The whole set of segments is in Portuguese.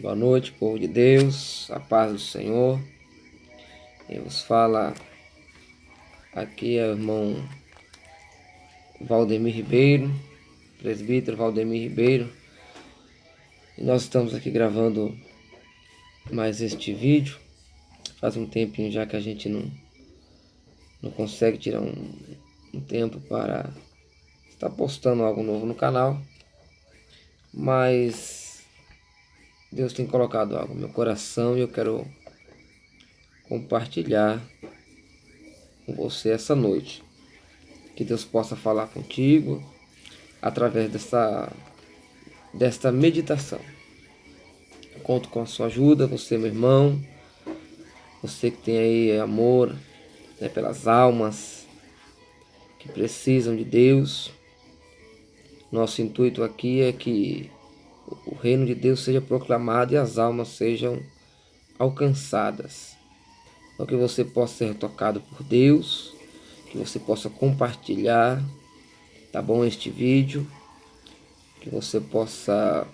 Boa noite, povo de Deus, a paz do Senhor. Quem vos fala aqui é o irmão Valdemir Ribeiro, presbítero Valdemir Ribeiro. E nós estamos aqui gravando mais este vídeo. Faz um tempinho já que a gente não consegue tirar um tempo para estar postando algo novo no canal. Mas Deus tem colocado algo no meu coração e eu quero compartilhar com você essa noite. Que Deus possa falar contigo através desta meditação. Eu conto com a sua ajuda, você, meu irmão, você que tem aí amor, né, pelas almas que precisam de Deus. Nosso intuito aqui é que o reino de Deus seja proclamado e as almas sejam alcançadas. Para que você possa ser tocado por Deus, que você possa compartilhar, tá bom, este vídeo, que você possa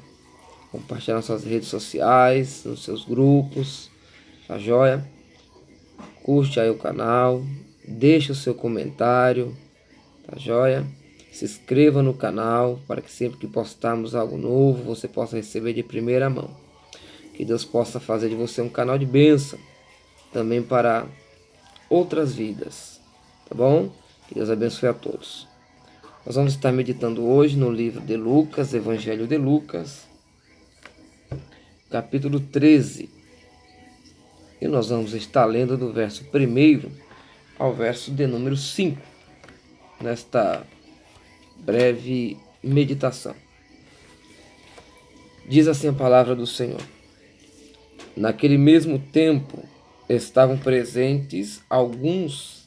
compartilhar nas suas redes sociais, nos seus grupos, tá joia? Curte aí o canal, deixa o seu comentário, tá joia? Se inscreva no canal para que sempre que postarmos algo novo você possa receber de primeira mão. Que Deus possa fazer de você um canal de bênção também para outras vidas, tá bom? Que Deus abençoe a todos. Nós vamos estar meditando hoje no livro de Lucas, Evangelho de Lucas, capítulo 13. E nós vamos estar lendo do verso 1 ao verso de número 5, nesta breve meditação. Diz assim a palavra do Senhor: Naquele mesmo tempo estavam presentes alguns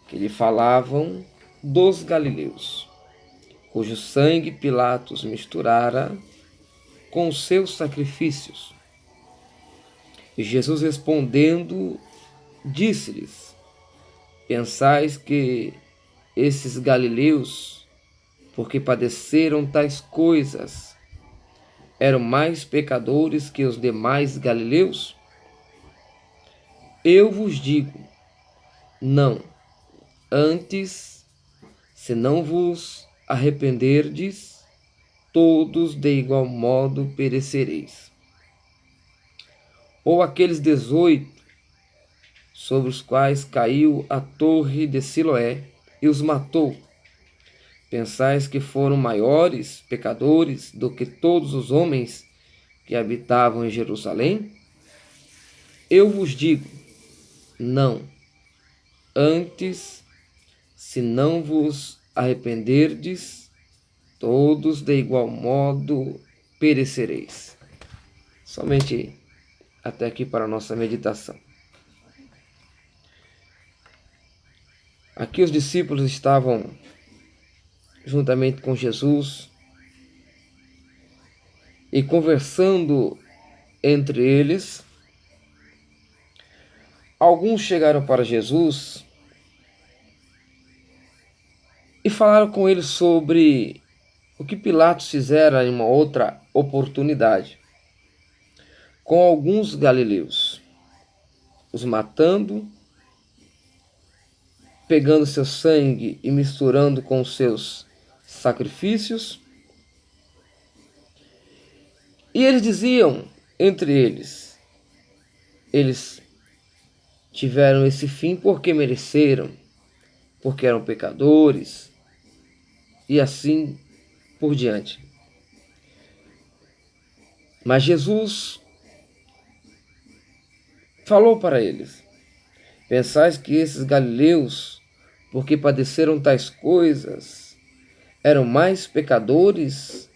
que lhe falavam dos galileus, cujo sangue Pilatos misturara com os seus sacrifícios. E Jesus respondendo, disse-lhes: Pensais que esses galileus, porque padeceram tais coisas, eram mais pecadores que os demais galileus? Eu vos digo, não. Antes, se não vos arrependerdes, todos de igual modo perecereis. Ou aqueles 18 sobre os quais caiu a torre de Siloé e os matou, pensais que foram maiores pecadores do que todos os homens que habitavam em Jerusalém? Eu vos digo, não. Antes, se não vos arrependerdes, todos de igual modo perecereis. Somente até aqui para a nossa meditação. Aqui os discípulos estavam juntamente com Jesus e conversando entre eles. Alguns chegaram para Jesus e falaram com ele sobre o que Pilatos fizera em uma outra oportunidade com alguns galileus, os matando, pegando seu sangue e misturando com os seus sacrifícios. E eles diziam entre eles tiveram esse fim porque mereceram, porque eram pecadores, e assim por diante. Mas Jesus falou para eles: Pensais que esses galileus, porque padeceram tais coisas, eram mais pecadores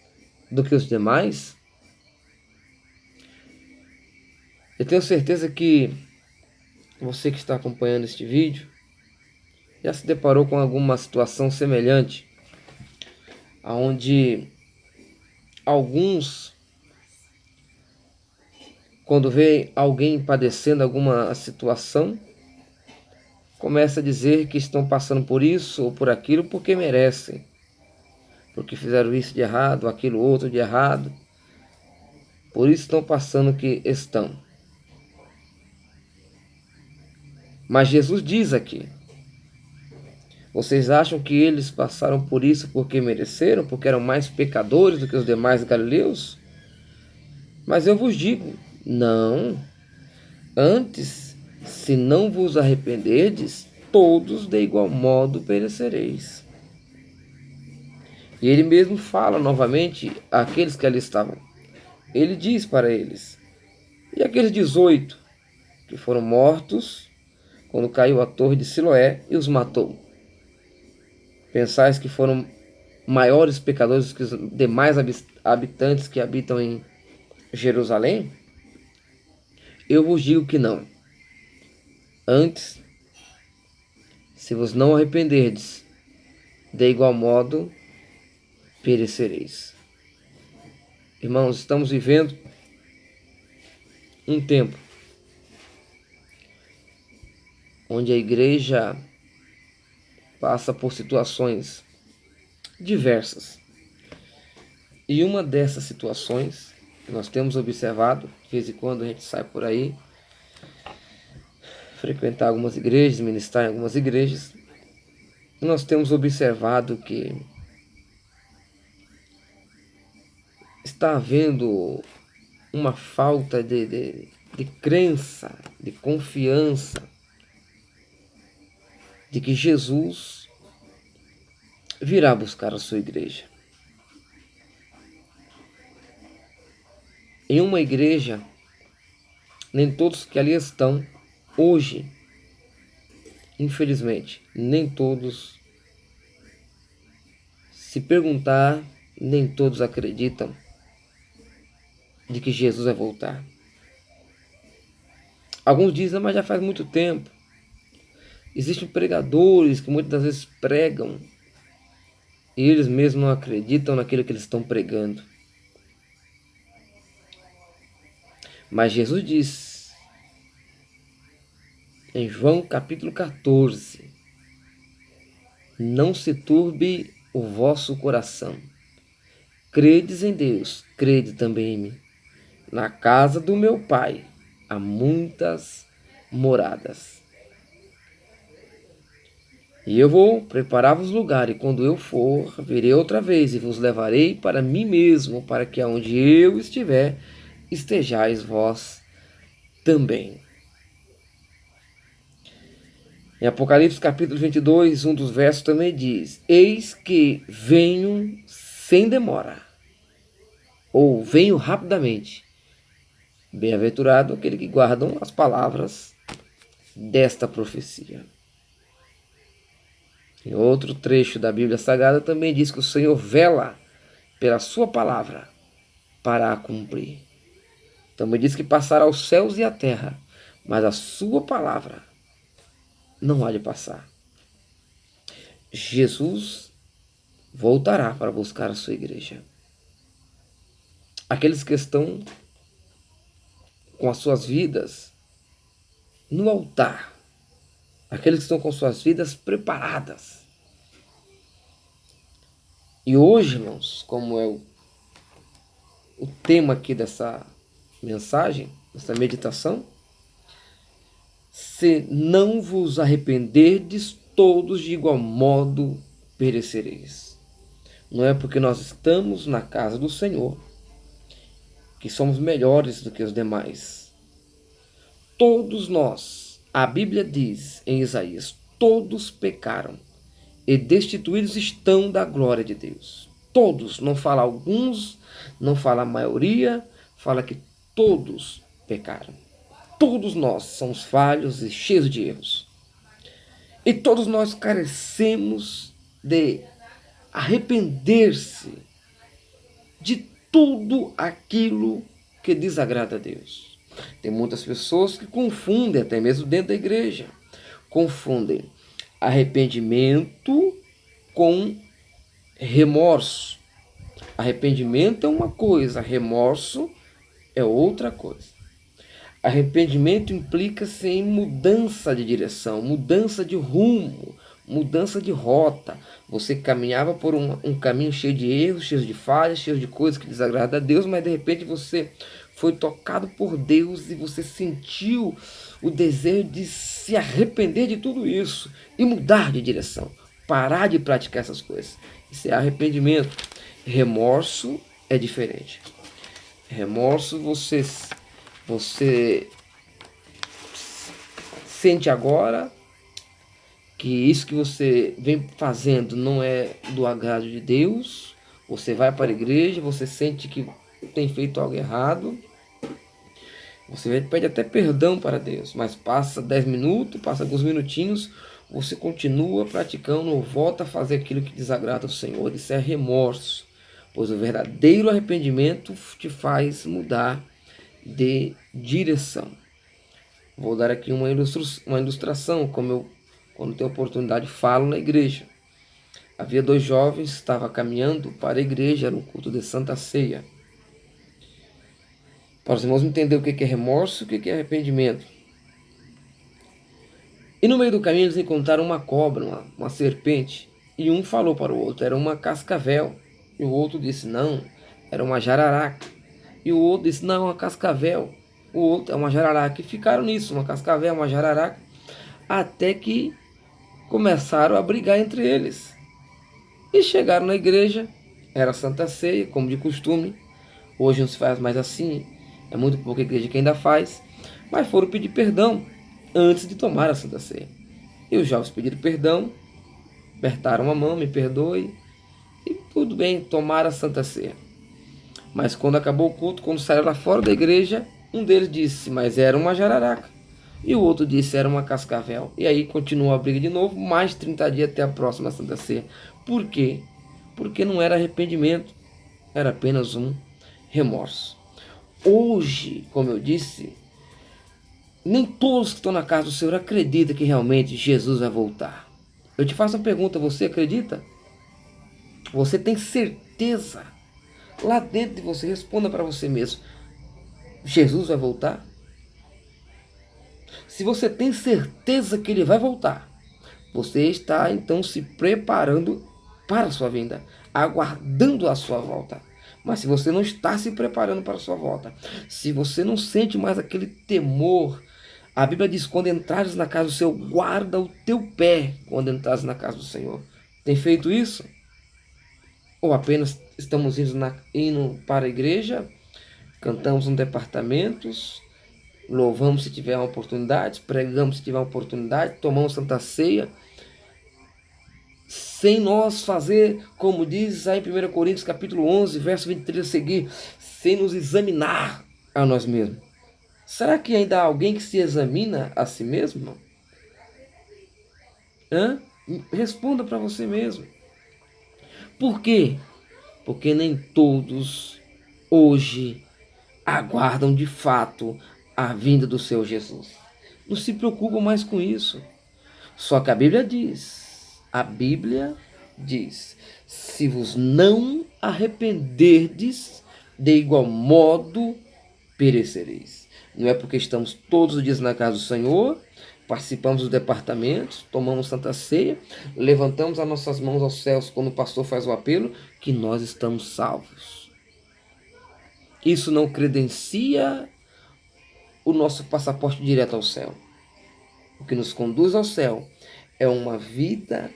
do que os demais? Eu tenho certeza que você que está acompanhando este vídeo já se deparou com alguma situação semelhante, onde alguns, quando vê alguém padecendo alguma situação, começa a dizer que estão passando por isso ou por aquilo porque merecem, porque fizeram isso de errado, aquilo outro de errado. Por isso estão passando o que estão. Mas Jesus diz aqui: vocês acham que eles passaram por isso porque mereceram, porque eram mais pecadores do que os demais galileus? Mas eu vos digo, não. Antes, se não vos arrependerdes, todos de igual modo perecereis. E ele mesmo fala novamente àqueles que ali estavam. Ele diz para eles: e aqueles 18 que foram mortos quando caiu a torre de Siloé e os matou? Pensais que foram maiores pecadores que os demais habitantes que habitam em Jerusalém? Eu vos digo que não. Antes, se vos não arrependerdes, de igual modo perecereis. Irmãos, estamos vivendo um tempo onde a igreja passa por situações diversas. E uma dessas situações que nós temos observado, de vez em quando a gente sai por aí, frequentar algumas igrejas, ministrar em algumas igrejas, nós temos observado que está havendo uma falta de crença, de confiança, de que Jesus virá buscar a sua igreja. Em uma igreja, nem todos que ali estão hoje, infelizmente, nem todos, se perguntar, nem todos acreditam de que Jesus vai voltar. Alguns dizem, mas já faz muito tempo. Existem pregadores que muitas das vezes pregam e eles mesmos não acreditam naquilo que eles estão pregando. Mas Jesus diz em João capítulo 14: não se turbe o vosso coração. Credes em Deus, crede também em mim. Na casa do meu Pai há muitas moradas. E eu vou preparar-vos lugar, e quando eu for, virei outra vez e vos levarei para mim mesmo, para que aonde eu estiver, estejais vós também. Em Apocalipse capítulo 22, um dos versos também diz: eis que venho sem demora, ou venho rapidamente. Bem-aventurado aquele que guardam as palavras desta profecia. Em outro trecho da Bíblia Sagrada também diz que o Senhor vela pela sua palavra para a cumprir. Também diz que passará os céus e a terra, mas a sua palavra não há de passar. Jesus voltará para buscar a sua igreja. Aqueles que estão com as suas vidas no altar, aqueles que estão com suas vidas preparadas. E hoje, irmãos, como é o tema aqui dessa mensagem, dessa meditação, se não vos arrependerdes, todos de igual modo perecereis. Não é porque nós estamos na casa do Senhor que somos melhores do que os demais. Todos nós, a Bíblia diz em Isaías, todos pecaram e destituídos estão da glória de Deus. Todos, não fala alguns, não fala a maioria, fala que todos pecaram. Todos nós somos falhos e cheios de erros. E todos nós carecemos de arrepender-se de tudo aquilo que desagrada a Deus. Tem muitas pessoas que confundem, até mesmo dentro da igreja, confundem arrependimento com remorso. Arrependimento é uma coisa, remorso é outra coisa. Arrependimento implica-se em mudança de direção, mudança de rumo, mudança de rota. Você caminhava por um caminho cheio de erros, cheio de falhas, cheio de coisas que desagradam a Deus, mas de repente você foi tocado por Deus e você sentiu o desejo de se arrepender de tudo isso e mudar de direção, parar de praticar essas coisas. Isso é arrependimento. Remorso é diferente. Remorso você sente agora que isso que você vem fazendo não é do agrado de Deus. Você vai para a igreja, você sente que tem feito algo errado. Você pede até perdão para Deus, mas passa 10 minutos, passa alguns minutinhos, você continua praticando ou volta a fazer aquilo que desagrada ao Senhor. Isso é remorso, pois o verdadeiro arrependimento te faz mudar de direção. Vou dar aqui uma ilustração, como eu, quando tenho oportunidade, falo na igreja. Havia 2 jovens, estavam caminhando para a igreja, era um culto de Santa Ceia. Para os irmãos entender o que é remorso e o que é arrependimento. E no meio do caminho eles encontraram uma cobra, uma serpente. E um falou para o outro, era uma cascavel. E o outro disse, não, era uma jararaca. E o outro disse, não, uma cascavel. O outro é uma jararaca. E ficaram nisso, uma cascavel, uma jararaca. Até que começaram a brigar entre eles. E chegaram na igreja, era Santa Ceia, como de costume. Hoje não se faz mais assim. É muito pouca igreja que ainda faz, mas foram pedir perdão antes de tomar a Santa Ceia. E os jovens pediram perdão, apertaram a mão, me perdoe, e tudo bem, tomaram a Santa Ceia. Mas quando acabou o culto, quando saíram lá fora da igreja, um deles disse, mas era uma jararaca. E o outro disse, era uma cascavel. E aí continuou a briga de novo, mais 30 dias até a próxima Santa Ceia. Por quê? Porque não era arrependimento, era apenas um remorso. Hoje, como eu disse, nem todos que estão na casa do Senhor acreditam que realmente Jesus vai voltar. Eu te faço uma pergunta, você acredita? Você tem certeza? Lá dentro de você, responda para você mesmo. Jesus vai voltar? Se você tem certeza que ele vai voltar, você está então se preparando para a sua vinda, aguardando a sua volta. Mas se você não está se preparando para a sua volta, se você não sente mais aquele temor, a Bíblia diz, quando entrares na casa do Senhor, guarda o teu pé quando entrares na casa do Senhor. Tem feito isso? Ou apenas estamos indo para a igreja, cantamos nos departamentos, louvamos se tiver uma oportunidade, pregamos se tiver uma oportunidade, tomamos Santa Ceia, sem nós fazer, como diz aí em 1 Coríntios capítulo 11, verso 23 a seguir, sem nos examinar a nós mesmos. Será que ainda há alguém que se examina a si mesmo? Responda para você mesmo. Por quê? Porque nem todos hoje aguardam de fato a vinda do Senhor Jesus. Não se preocupam mais com isso. Só que a Bíblia diz, se vos não arrependerdes, de igual modo perecereis. Não é porque estamos todos os dias na casa do Senhor, participamos dos departamentos, tomamos Santa Ceia, levantamos as nossas mãos aos céus quando o pastor faz o apelo, que nós estamos salvos. Isso não credencia o nosso passaporte direto ao céu. O que nos conduz ao céu é uma vida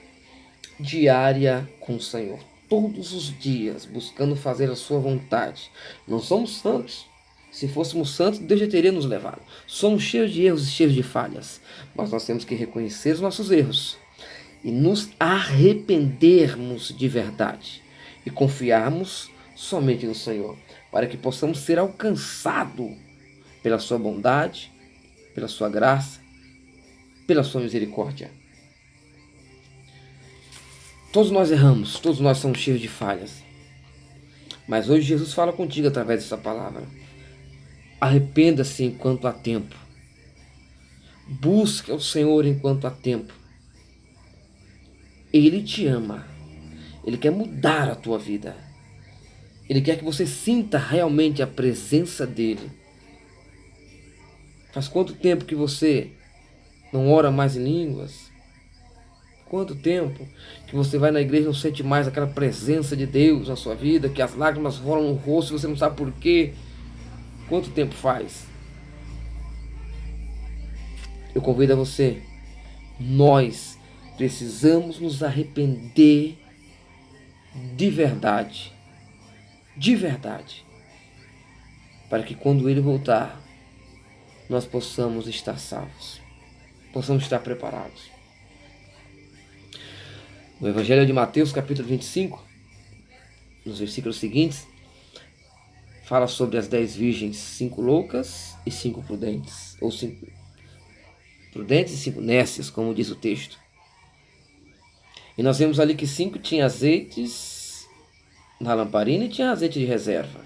diária com o Senhor, todos os dias, buscando fazer a sua vontade. Não somos santos. Se fôssemos santos, Deus já teria nos levado. Somos cheios de erros e cheios de falhas, mas nós temos que reconhecer os nossos erros e nos arrependermos de verdade e confiarmos somente no Senhor, para que possamos ser alcançados pela sua bondade, pela sua graça, pela sua misericórdia. Todos nós erramos, todos nós somos cheios de falhas. Mas hoje Jesus fala contigo através dessa palavra. Arrependa-se enquanto há tempo. Busque o Senhor enquanto há tempo. Ele te ama. Ele quer mudar a tua vida. Ele quer que você sinta realmente a presença dele. Faz quanto tempo que você não ora mais em línguas? Quanto tempo que você vai na igreja e não sente mais aquela presença de Deus na sua vida, que as lágrimas rolam no rosto e você não sabe por quê? Quanto tempo faz? Eu convido a você. Nós precisamos nos arrepender de verdade. De verdade. Para que quando Ele voltar, nós possamos estar salvos. Possamos estar preparados. No Evangelho de Mateus, capítulo 25, nos versículos seguintes, fala sobre as 10 virgens, 5 loucas e 5 prudentes. Ou 5 prudentes e 5 nécias, como diz o texto. E nós vemos ali que 5 tinham azeites na lamparina e tinha azeite de reserva.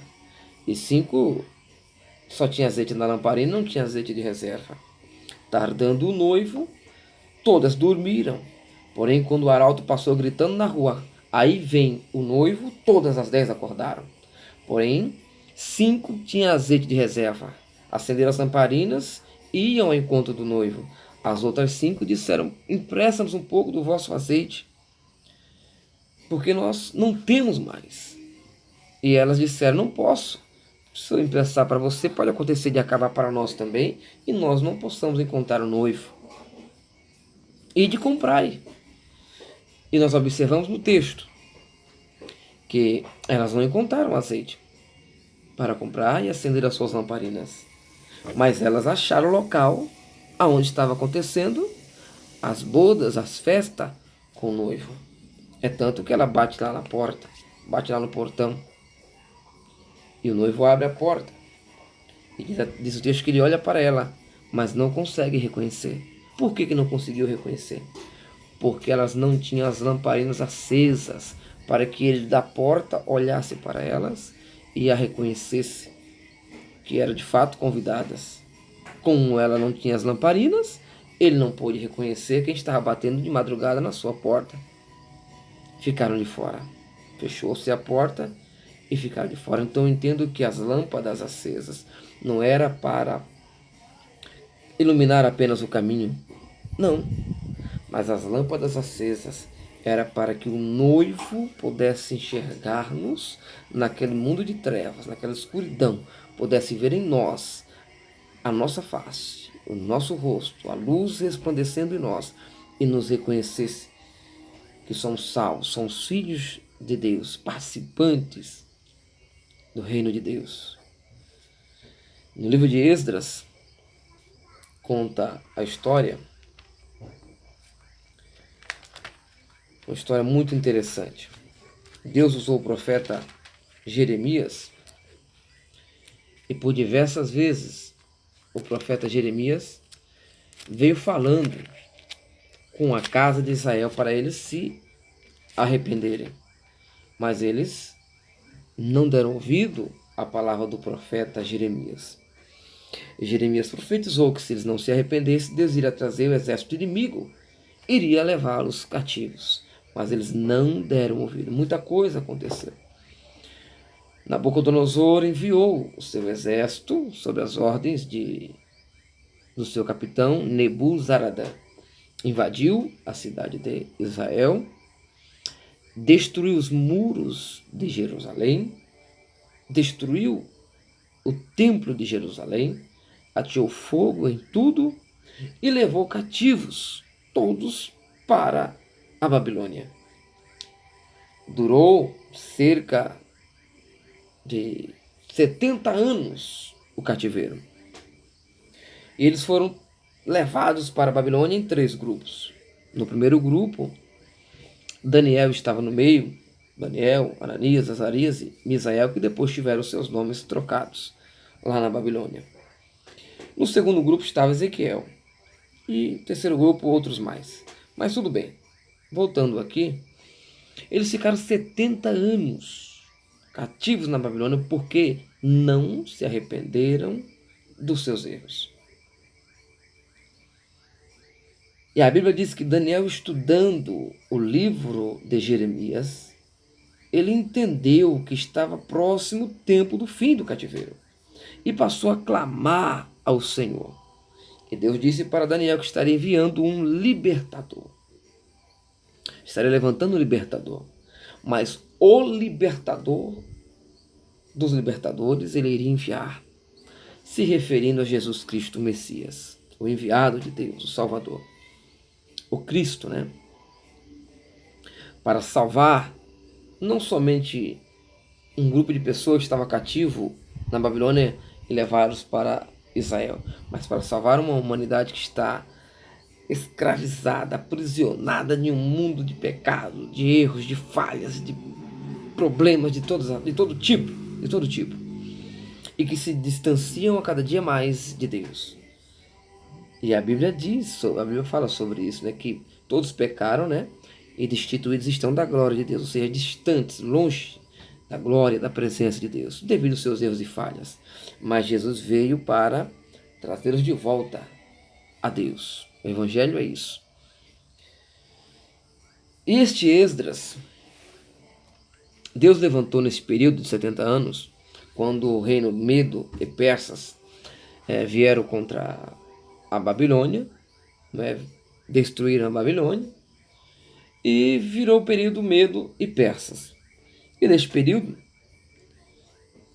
E 5 só tinha azeite na lamparina e não tinha azeite de reserva. Tardando o noivo, todas dormiram. Porém, quando o arauto passou gritando na rua, aí vem o noivo, todas as 10 acordaram. Porém, 5 tinham azeite de reserva. Acenderam as lamparinas e iam ao encontro do noivo. As outras 5 disseram: empresta-nos um pouco do vosso azeite, porque nós não temos mais. E elas disseram: não posso. Se eu emprestar para você, pode acontecer de acabar para nós também, e nós não possamos encontrar o noivo. E de comprar. E nós observamos no texto que elas não encontraram azeite para comprar e acender as suas lamparinas. Mas elas acharam o local aonde estava acontecendo as bodas, as festas com o noivo. É tanto que ela bate lá na porta, bate lá no portão. E o noivo abre a porta. E diz o texto que ele olha para ela, mas não consegue reconhecer. Por que não conseguiu reconhecer? Porque elas não tinham as lamparinas acesas para que ele da porta olhasse para elas e a reconhecesse que eram de fato convidadas. Como ela não tinha as lamparinas, ele não pôde reconhecer quem estava batendo de madrugada na sua porta. Ficaram de fora. Fechou-se a porta e ficaram de fora. Então eu entendo que as lâmpadas acesas não era para iluminar apenas o caminho. Não. Mas as lâmpadas acesas era para que o noivo pudesse enxergar-nos naquele mundo de trevas, naquela escuridão, pudesse ver em nós a nossa face, o nosso rosto, a luz resplandecendo em nós e nos reconhecesse que somos salvos, somos filhos de Deus, participantes do reino de Deus. No livro de Esdras conta a história, uma história muito interessante. Deus usou o profeta Jeremias e por diversas vezes o profeta Jeremias veio falando com a casa de Israel para eles se arrependerem. Mas eles não deram ouvido à palavra do profeta Jeremias. E Jeremias profetizou que se eles não se arrependessem, Deus iria trazer o exército inimigo, iria levá-los cativos. Mas eles não deram ouvido. Muita coisa aconteceu. Nabucodonosor enviou o seu exército sob as ordens do seu capitão Nebuzaradã. Invadiu a cidade de Israel, destruiu os muros de Jerusalém, destruiu o templo de Jerusalém, ateou fogo em tudo e levou cativos todos para a Babilônia. Durou cerca de 70 anos o cativeiro. E eles foram levados para a Babilônia em 3 grupos. No primeiro grupo, Daniel estava no meio, Daniel, Ananias, Azarias e Misael, que depois tiveram seus nomes trocados lá na Babilônia. No segundo grupo estava Ezequiel. E no terceiro grupo, outros mais. Mas tudo bem. Voltando aqui, eles ficaram 70 anos cativos na Babilônia porque não se arrependeram dos seus erros. E a Bíblia diz que Daniel, estudando o livro de Jeremias, ele entendeu que estava próximo o tempo do fim do cativeiro e passou a clamar ao Senhor. E Deus disse para Daniel que estaria enviando um libertador. Estaria levantando um libertador. Mas o libertador dos libertadores ele iria enviar se referindo a Jesus Cristo, o Messias, o enviado de Deus, o Salvador, o Cristo, né? Para salvar não somente um grupo de pessoas que estava cativo na Babilônia e levá-los para Israel, mas para salvar uma humanidade que está escravizada, aprisionada em um mundo de pecado, de erros, de falhas, de problemas de todo tipo, e que se distanciam a cada dia mais de Deus. E a Bíblia fala sobre isso, né, que todos pecaram, né, e destituídos estão da glória de Deus, ou seja, distantes, longe da glória, da presença de Deus, devido aos seus erros e falhas. Mas Jesus veio para trazê-los de volta a Deus. O Evangelho é isso. E este Esdras, Deus levantou nesse período de 70 anos, quando o reino Medo e Persas vieram contra a Babilônia, né, destruíram a Babilônia, e virou o período Medo e Persas. E neste período,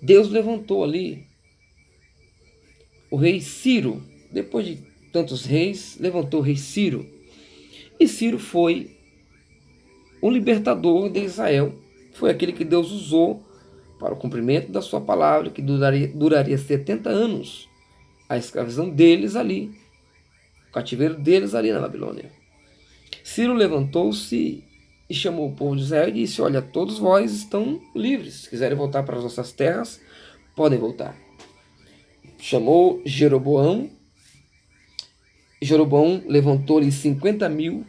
Deus levantou ali o rei Ciro. Depois de tantos reis, levantou o rei Ciro. E Ciro foi o libertador de Israel. Foi aquele que Deus usou para o cumprimento da sua palavra, que duraria 70 anos. A escravidão deles ali, o cativeiro deles ali na Babilônia. Ciro levantou-se e chamou o povo de Israel e disse: olha, todos vós estão livres. Se quiserem voltar para as vossas terras, podem voltar. Chamou Jeroboão. Jeroboão levantou-lhe 50.000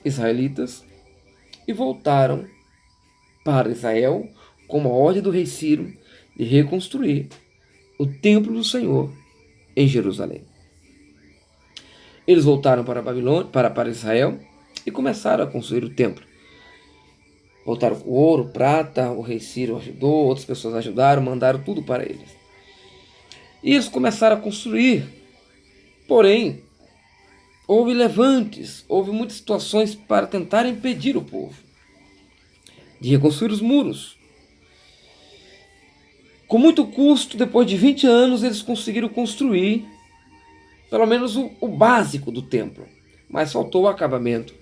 israelitas e voltaram para Israel com a ordem do rei Ciro de reconstruir o templo do Senhor em Jerusalém. Eles voltaram para Babilônia, para Israel, e começaram a construir o templo. Voltaram com ouro, prata, o rei Ciro ajudou, outras pessoas ajudaram, mandaram tudo para eles. E eles começaram a construir. Porém, houve levantes, houve muitas situações para tentar impedir o povo de reconstruir os muros. Com muito custo, depois de 20 anos, eles conseguiram construir pelo menos o básico do templo, mas faltou o acabamento.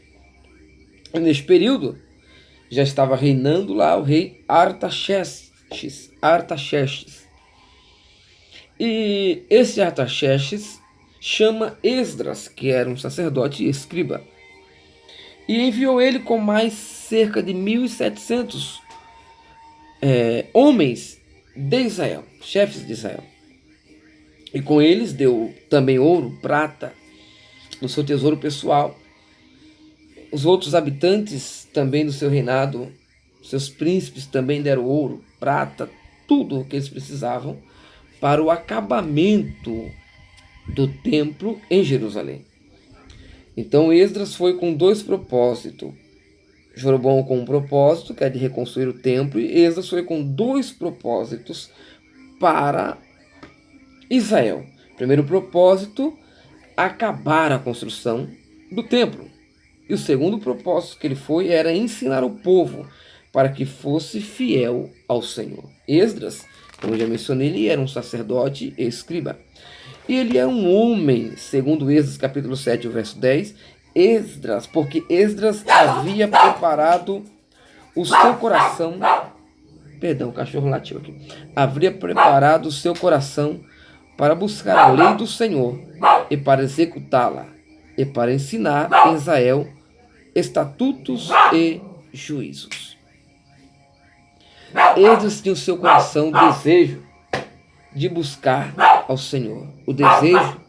E neste período, já estava reinando lá o rei Artaxerxes. E esse Artaxerxes chama Esdras, que era um sacerdote e escriba, e enviou ele com mais cerca de 1.700 homens de Israel, chefes de Israel. E com eles deu também ouro, prata, no seu tesouro pessoal. Os outros habitantes também do seu reinado, seus príncipes também deram ouro, prata, tudo o que eles precisavam para o acabamento do templo em Jerusalém. Então Esdras foi com dois propósitos. Jeroboão com um propósito, que é de reconstruir o templo, e Esdras foi com dois propósitos para Israel. Primeiro propósito, acabar a construção do templo. E o segundo propósito que ele foi era ensinar o povo para que fosse fiel ao Senhor. Esdras, como eu já mencionei, ele era um sacerdote e escriba. E ele é um homem, segundo Esdras capítulo 7, verso 10, Esdras, porque Esdras havia preparado o seu coração, perdão, o cachorro latiu aqui, havia preparado o seu coração para buscar a lei do Senhor e para executá-la, e para ensinar em Israel estatutos e juízos. Esdras tinha o seu coração o desejo de buscar ao Senhor, o desejo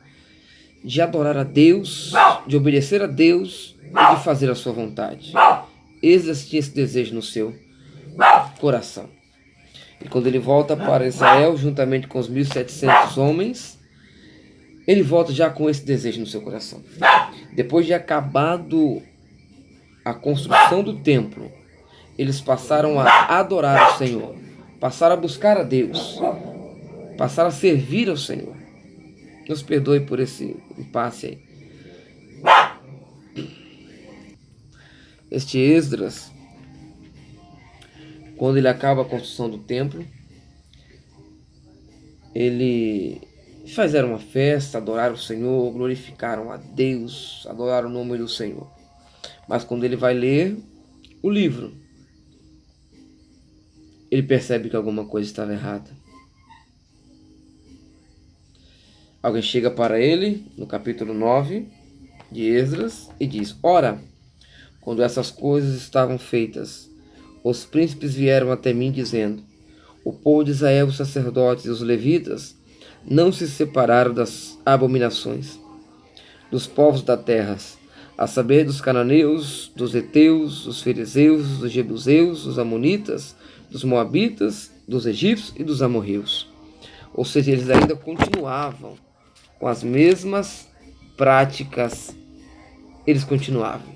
de adorar a Deus, de obedecer a Deus e de fazer a sua vontade. Esdras tinha esse desejo no seu coração. E quando ele volta para Israel, juntamente com os 1.700 homens, ele volta já com esse desejo no seu coração. Depois de acabado a construção do templo, eles passaram a adorar o Senhor, passaram a buscar a Deus, passaram a servir ao Senhor. Nos perdoe por esse impasse aí. Este Esdras, quando ele acaba a construção do templo, ele Fizeram uma festa, adoraram o Senhor, glorificaram a Deus, adoraram o nome do Senhor. Mas quando ele vai ler o livro, ele percebe que alguma coisa estava errada. Alguém chega para ele, no capítulo 9 de Esdras, e diz: Ora, quando essas coisas estavam feitas, os príncipes vieram até mim dizendo: O povo de Israel, os sacerdotes e os levitas, não se separaram das abominações dos povos da terra, a saber, dos cananeus, dos heteus, dos fariseus, dos jebuseus, dos amonitas, dos moabitas, dos egípcios e dos amorreus. Ou seja, eles ainda continuavam com as mesmas práticas, eles continuavam.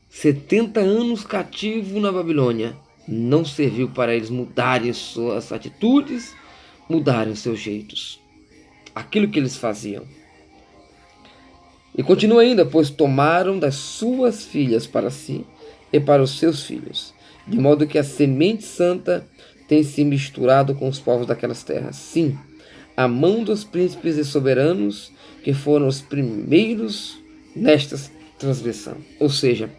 70 anos cativo na Babilônia não serviu para eles mudarem suas atitudes, mudarem seus jeitos, aquilo que eles faziam. E continua ainda, pois tomaram das suas filhas para si e para os seus filhos, de modo que a semente santa tem se misturado com os povos daquelas terras. Sim, a mão dos príncipes e soberanos, que foram os primeiros nesta transgressão. Ou seja,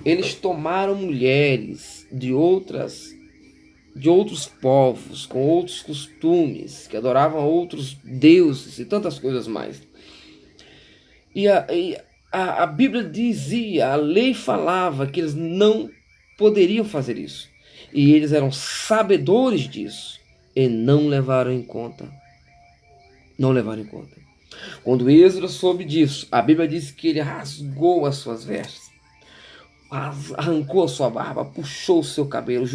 eles tomaram mulheres de outros povos, com outros costumes, que adoravam outros deuses e tantas coisas mais. E a Bíblia dizia, a lei falava que eles não poderiam fazer isso. E eles eram sabedores disso e não levaram em conta. Não levaram em conta. Quando Esdras soube disso, a Bíblia diz que ele rasgou as suas vestes, arrancou a sua barba, puxou o seu cabelo,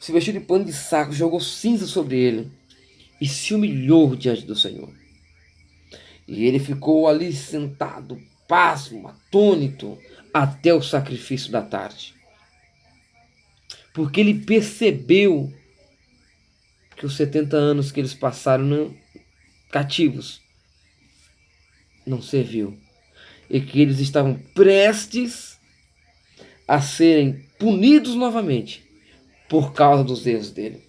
se vestiu de pano de saco, jogou cinza sobre ele e se humilhou diante do Senhor. E ele ficou ali sentado, pasmo, atônito, até o sacrifício da tarde. Porque ele percebeu que os 70 anos que eles passaram cativos não serviu. E que eles estavam prestes a serem punidos novamente por causa dos erros dele.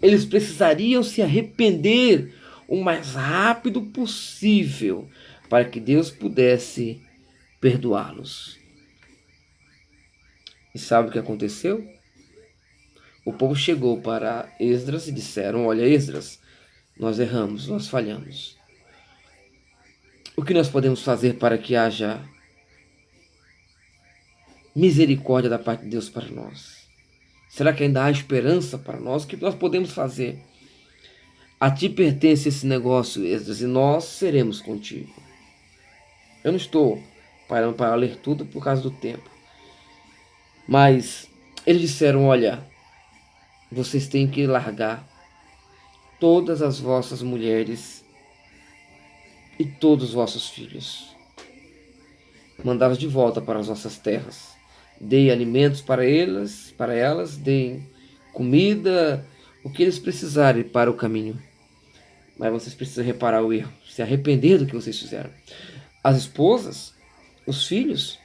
Eles precisariam se arrepender o mais rápido possível para que Deus pudesse perdoá-los. E sabe o que aconteceu? O povo chegou para Esdras e disseram: Olha, Esdras, nós erramos, nós falhamos. O que nós podemos fazer para que haja misericórdia da parte de Deus para nós? Será que ainda há esperança para nós? O que nós podemos fazer? A ti pertence esse negócio, Esdras, e nós seremos contigo. Eu não estou parando para ler tudo por causa do tempo. Mas eles disseram: Olha, vocês têm que largar todas as vossas mulheres e todos os vossos filhos. Mandá-los de volta para as vossas terras. Dei alimentos para elas, deem comida, o que eles precisarem para o caminho. Mas vocês precisam reparar o erro, se arrepender do que vocês fizeram. As esposas, os filhos,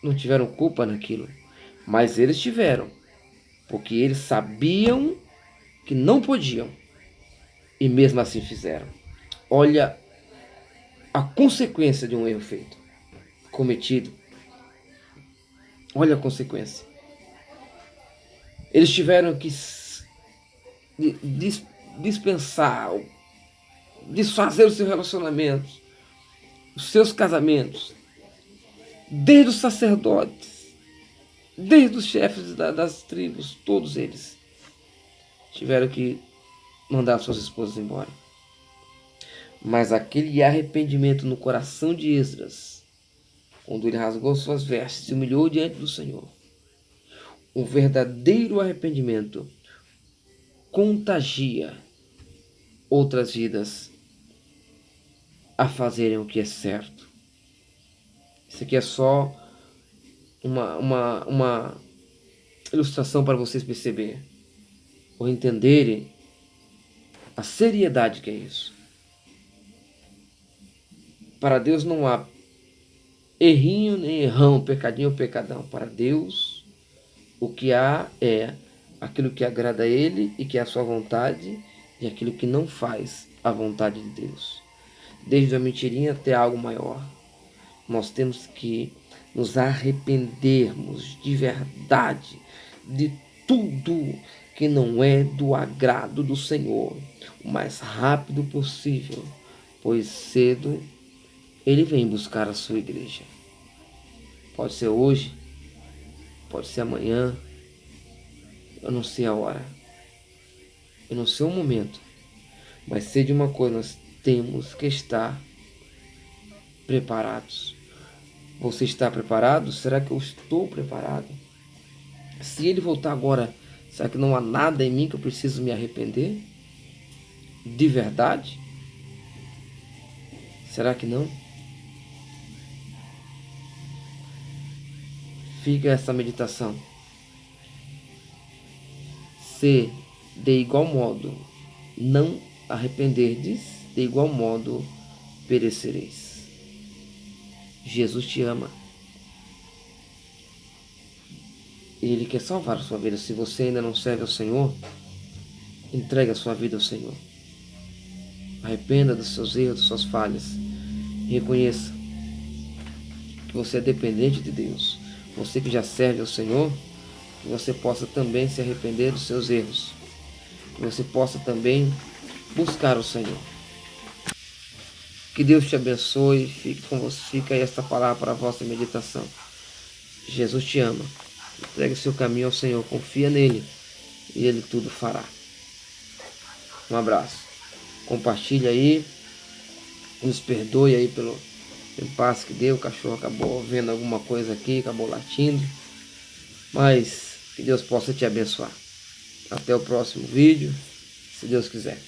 não tiveram culpa naquilo, mas eles tiveram, porque eles sabiam que não podiam e mesmo assim fizeram. Olha a consequência de um erro feito, cometido. Olha a consequência. Eles tiveram que dispensar, desfazer os seus relacionamentos, os seus casamentos, desde os sacerdotes, desde os chefes das tribos, todos eles tiveram que mandar suas esposas embora. Mas aquele arrependimento no coração de Esdras, quando ele rasgou suas vestes, se humilhou diante do Senhor, um verdadeiro arrependimento contagia outras vidas a fazerem o que é certo. Isso aqui é só uma ilustração para vocês perceberem ou entenderem a seriedade que é isso. Para Deus não há errinho nem errão, pecadinho ou pecadão. Para Deus o que há é aquilo que agrada a Ele e que é a sua vontade, e aquilo que não faz a vontade de Deus. Desde a mentirinha até algo maior. Nós temos que nos arrependermos de verdade de tudo que não é do agrado do Senhor, o mais rápido possível, pois cedo Ele vem buscar a sua igreja. Pode ser hoje, pode ser amanhã, eu não sei a hora, eu não sei o momento, mas sei de uma coisa, nós temos que estar preparados. Você está preparado? Será que eu estou preparado? Se Ele voltar agora, será que não há nada em mim que eu preciso me arrepender? De verdade? Será que não? Fica essa meditação. Se de igual modo não arrependerdes, de igual modo perecereis. Jesus te ama. Ele quer salvar a sua vida. Se você ainda não serve ao Senhor, entregue a sua vida ao Senhor. Arrependa dos seus erros, das suas falhas. Reconheça que você é dependente de Deus. Você que já serve ao Senhor, que você possa também se arrepender dos seus erros. Que você possa também buscar o Senhor. Que Deus te abençoe. Fique com você. Fica aí esta palavra para a vossa meditação. Jesus te ama. Entregue seu caminho ao Senhor. Confia nele e Ele tudo fará. Um abraço. Compartilha aí. Nos perdoe aí pelo impasse que deu. O cachorro acabou vendo alguma coisa aqui, acabou latindo. Mas que Deus possa te abençoar. Até o próximo vídeo, se Deus quiser.